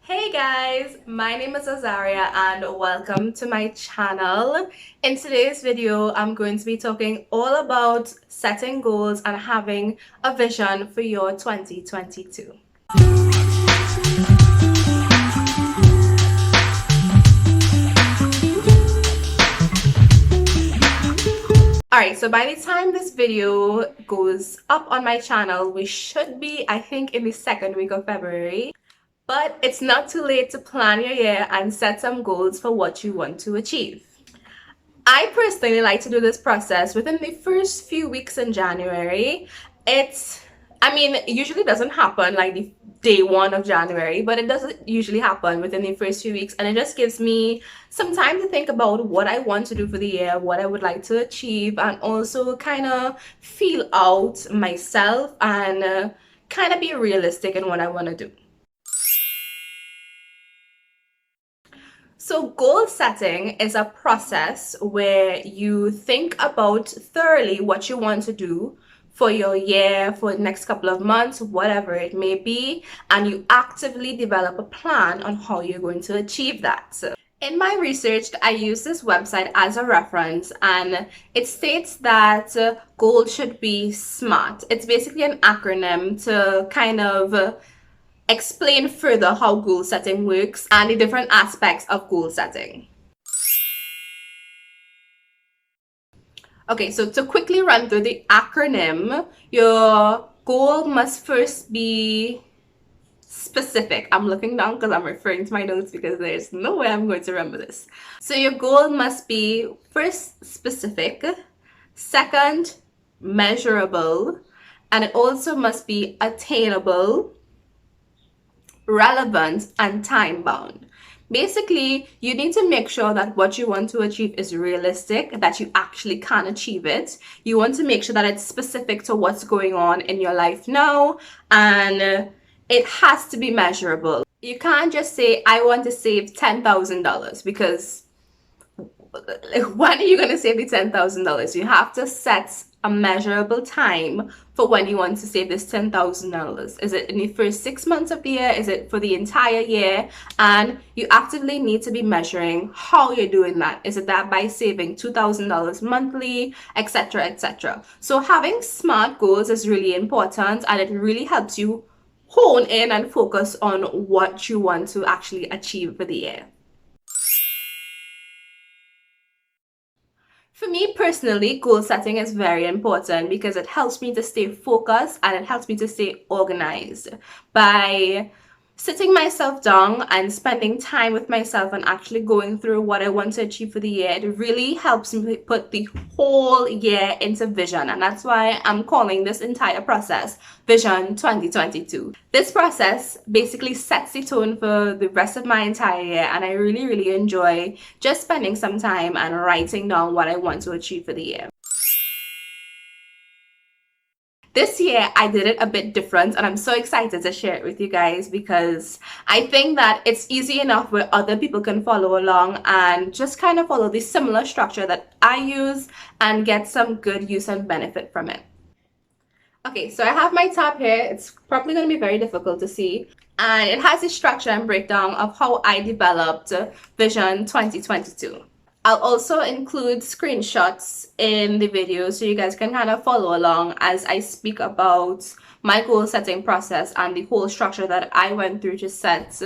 Hey guys, my name is Azaria and welcome to my channel. In today's video, I'm going to be talking all about setting goals and having a vision for your 2022. Alright, so by the time this video goes up on my channel, we should be, I think, in the second week of February. But it's not too late to plan your year and set some goals for what you want to achieve. I personally like to do this process within the first few weeks in January. It usually doesn't happen like the day one of January, but it doesn't usually happen within the first few weeks. And it just gives me some time to think about what I want to do for the year, what I would like to achieve, and also kind of feel out myself and kind of be realistic in what I want to do. So goal setting is a process where you think about thoroughly what you want to do for your year, for the next couple of months, whatever it may be, and you actively develop a plan on how you're going to achieve that. So in my research, I use this website as a reference, and it states that goals should be SMART. It's basically an acronym to kind of explain further how goal setting works and the different aspects of goal setting. Okay, so to quickly run through the acronym, your goal must first be specific. I'm looking down because I'm referring to my notes because there's no way I'm going to remember this. So your goal must be first specific, second measurable, and it also must be attainable, relevant, and time bound. Basically, you need to make sure that what you want to achieve is realistic, that you actually can achieve it. You want to make sure that it's specific to what's going on in your life now, and it has to be measurable. You can't just say, I want to save $10,000, because when are you going to save the $10,000? You have to set a measurable time for when you want to save this $10,000. Is it in the first 6 months of the year? Is it for the entire year? And you actively need to be measuring how you're doing that. Is it that by saving $2,000 monthly, etc., etc.? So having SMART goals is really important, and it really helps you hone in and focus on what you want to actually achieve for the year. For me personally, goal setting is very important because it helps me to stay focused and it helps me to stay organized. By sitting myself down and spending time with myself and actually going through what I want to achieve for the year, it really helps me put the whole year into vision. And that's why I'm calling this entire process Vision 2022. This process basically sets the tone for the rest of my entire year, and I really enjoy just spending some time and writing down what I want to achieve for the year. This year, I did it a bit different, and I'm so excited to share it with you guys because I think that it's easy enough where other people can follow along and just kind of follow the similar structure that I use and get some good use and benefit from it. Okay, so I have my tab here. It's probably going to be very difficult to see. And it has the structure and breakdown of how I developed Vision 2022. I'll also include screenshots in the video so you guys can kind of follow along as I speak about my goal setting process and the whole structure that I went through to set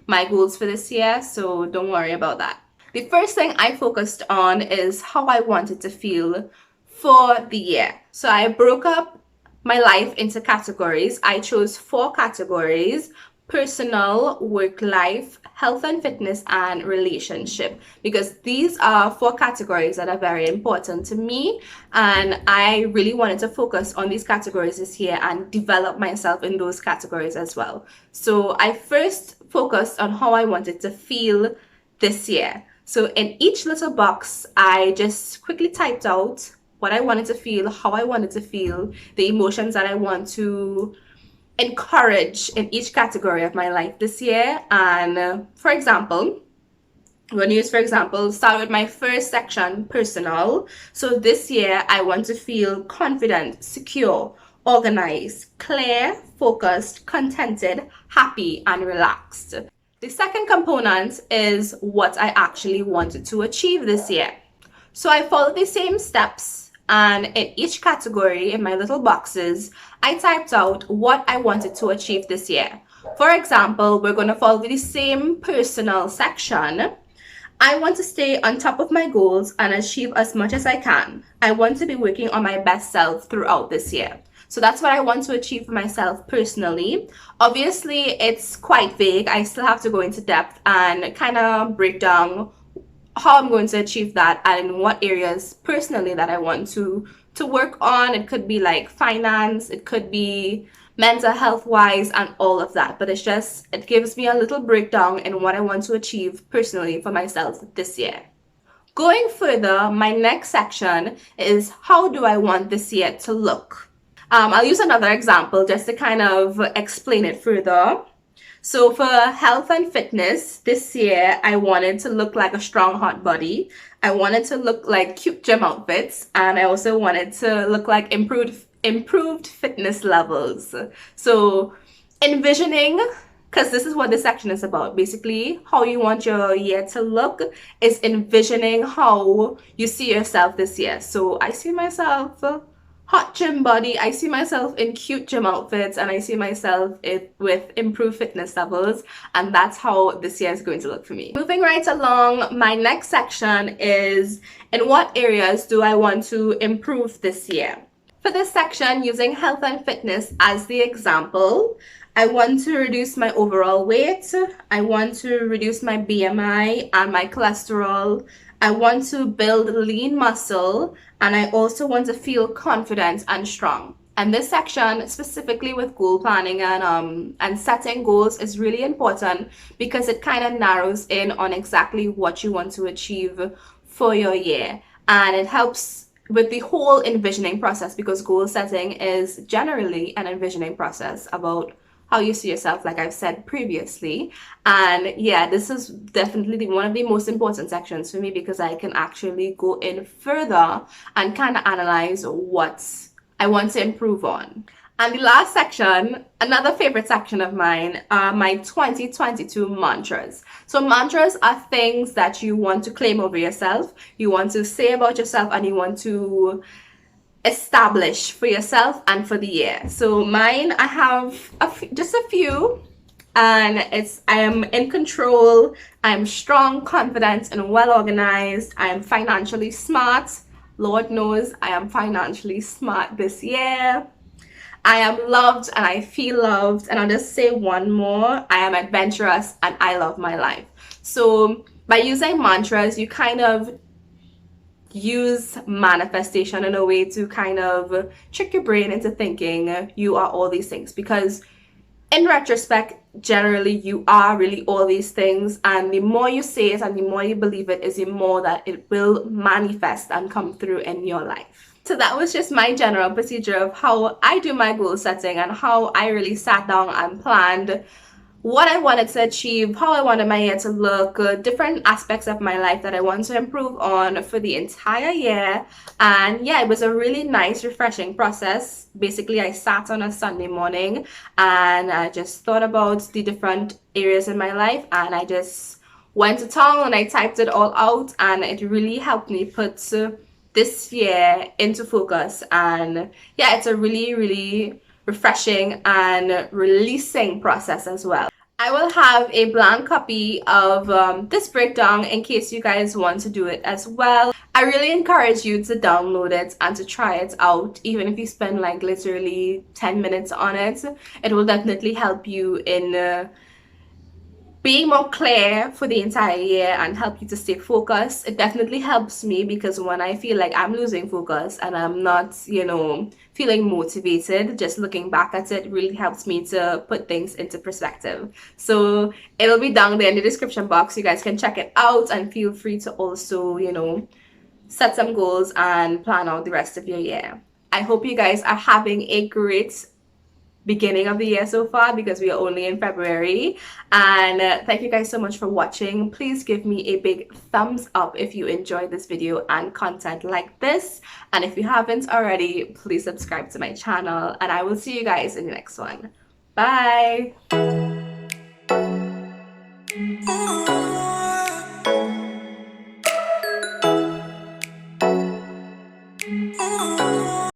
my goals for this year, so don't worry about that. The first thing I focused on is how I wanted to feel for the year. So I broke up my life into categories. I chose 4 categories: personal, work life, health and fitness, and relationship, because these are 4 categories that are very important to me, and I really wanted to focus on these categories this year and develop myself in those categories as well. So I first focused on how I wanted to feel this year. So in each little box, I just quickly typed out what I wanted to feel, how I wanted to feel, the emotions that I want to encourage in each category of my life this year. And for example, I'm going to use, for example, start with my first section, personal. So this year I want to feel confident, secure, organized, clear, focused, contented, happy, and relaxed. The second component is what I actually wanted to achieve this year. So I followed the same steps, and in each category in my little boxes, I typed out what I wanted to achieve this year. For example, we're going to follow the same personal section. I want to stay on top of my goals and achieve as much as I can. I want to be working on my best self throughout this year. So that's what I want to achieve for myself personally. Obviously, it's quite vague. I still have to go into depth and kind of break down how I'm going to achieve that and in what areas personally that I want to work on. It could be like finance, it could be mental health wise and all of that, but it gives me a little breakdown in what I want to achieve personally for myself this year. Going further, my next section is how do I want this year to look? I'll use another example just to kind of explain it further. So for health and fitness, this year I wanted to look like a strong hot body. I wanted to look like cute gym outfits, and I also wanted to look like improved fitness levels. So envisioning, because this is what this section is about, basically how you want your year to look is envisioning how you see yourself this year. So I see myself hot gym body, I see myself in cute gym outfits, and I see myself with improved fitness levels, and that's how this year is going to look for me. Moving right along, my next section is in what areas do I want to improve this year? For this section, using health and fitness as the example, I want to reduce my overall weight, I want to reduce my BMI and my cholesterol, I want to build lean muscle, and I also want to feel confident and strong. And this section, specifically with goal planning and setting goals, is really important because it kind of narrows in on exactly what you want to achieve for your year. And it helps with the whole envisioning process, because goal setting is generally an envisioning process about how you see yourself, like I've said previously. And yeah, this is definitely one of the most important sections for me because I can actually go in further and kind of analyze what I want to improve on. And the last section, another favorite section of mine, are my 2022 mantras. So mantras are things that you want to claim over yourself, you want to say about yourself, and you want to establish for yourself and for the year. So mine, I have just a few, and it's I am in control, I am strong, confident, and well organized. I am financially smart. Lord knows I am financially smart this year. I am loved and I feel loved. And I'll just say one more. I am adventurous and I love my life. So by using mantras, you kind of use manifestation in a way to kind of trick your brain into thinking you are all these things, because in retrospect, generally you are really all these things, and the more you say it and the more you believe it is the more that it will manifest and come through in your life. So that was just my general procedure of how I do my goal setting and how I really sat down and planned what I wanted to achieve, how I wanted my year to look, different aspects of my life that I want to improve on for the entire year. And yeah, it was a really nice, refreshing process. Basically, I sat on a Sunday morning and I just thought about the different areas in my life, and I just went to town and I typed it all out, and it really helped me put this year into focus. And yeah, it's a really, really refreshing and releasing process as well. I will have a blank copy of this breakdown in case you guys want to do it as well. I really encourage you to download it and to try it out, even if you spend like literally 10 minutes on it. It will definitely help you in being more clear for the entire year and help you to stay focused. It definitely helps me because when I feel like I'm losing focus and I'm not, feeling motivated, just looking back at it really helps me to put things into perspective. So it'll be down there in the description box. You guys can check it out and feel free to also, set some goals and plan out the rest of your year. I hope you guys are having a great beginning of the year so far, because we are only in February. And thank you guys so much for watching. Please give me a big thumbs up if you enjoyed this video and content like this, and if you haven't already, please subscribe to my channel, and I will see you guys in the next one. Bye. Oh.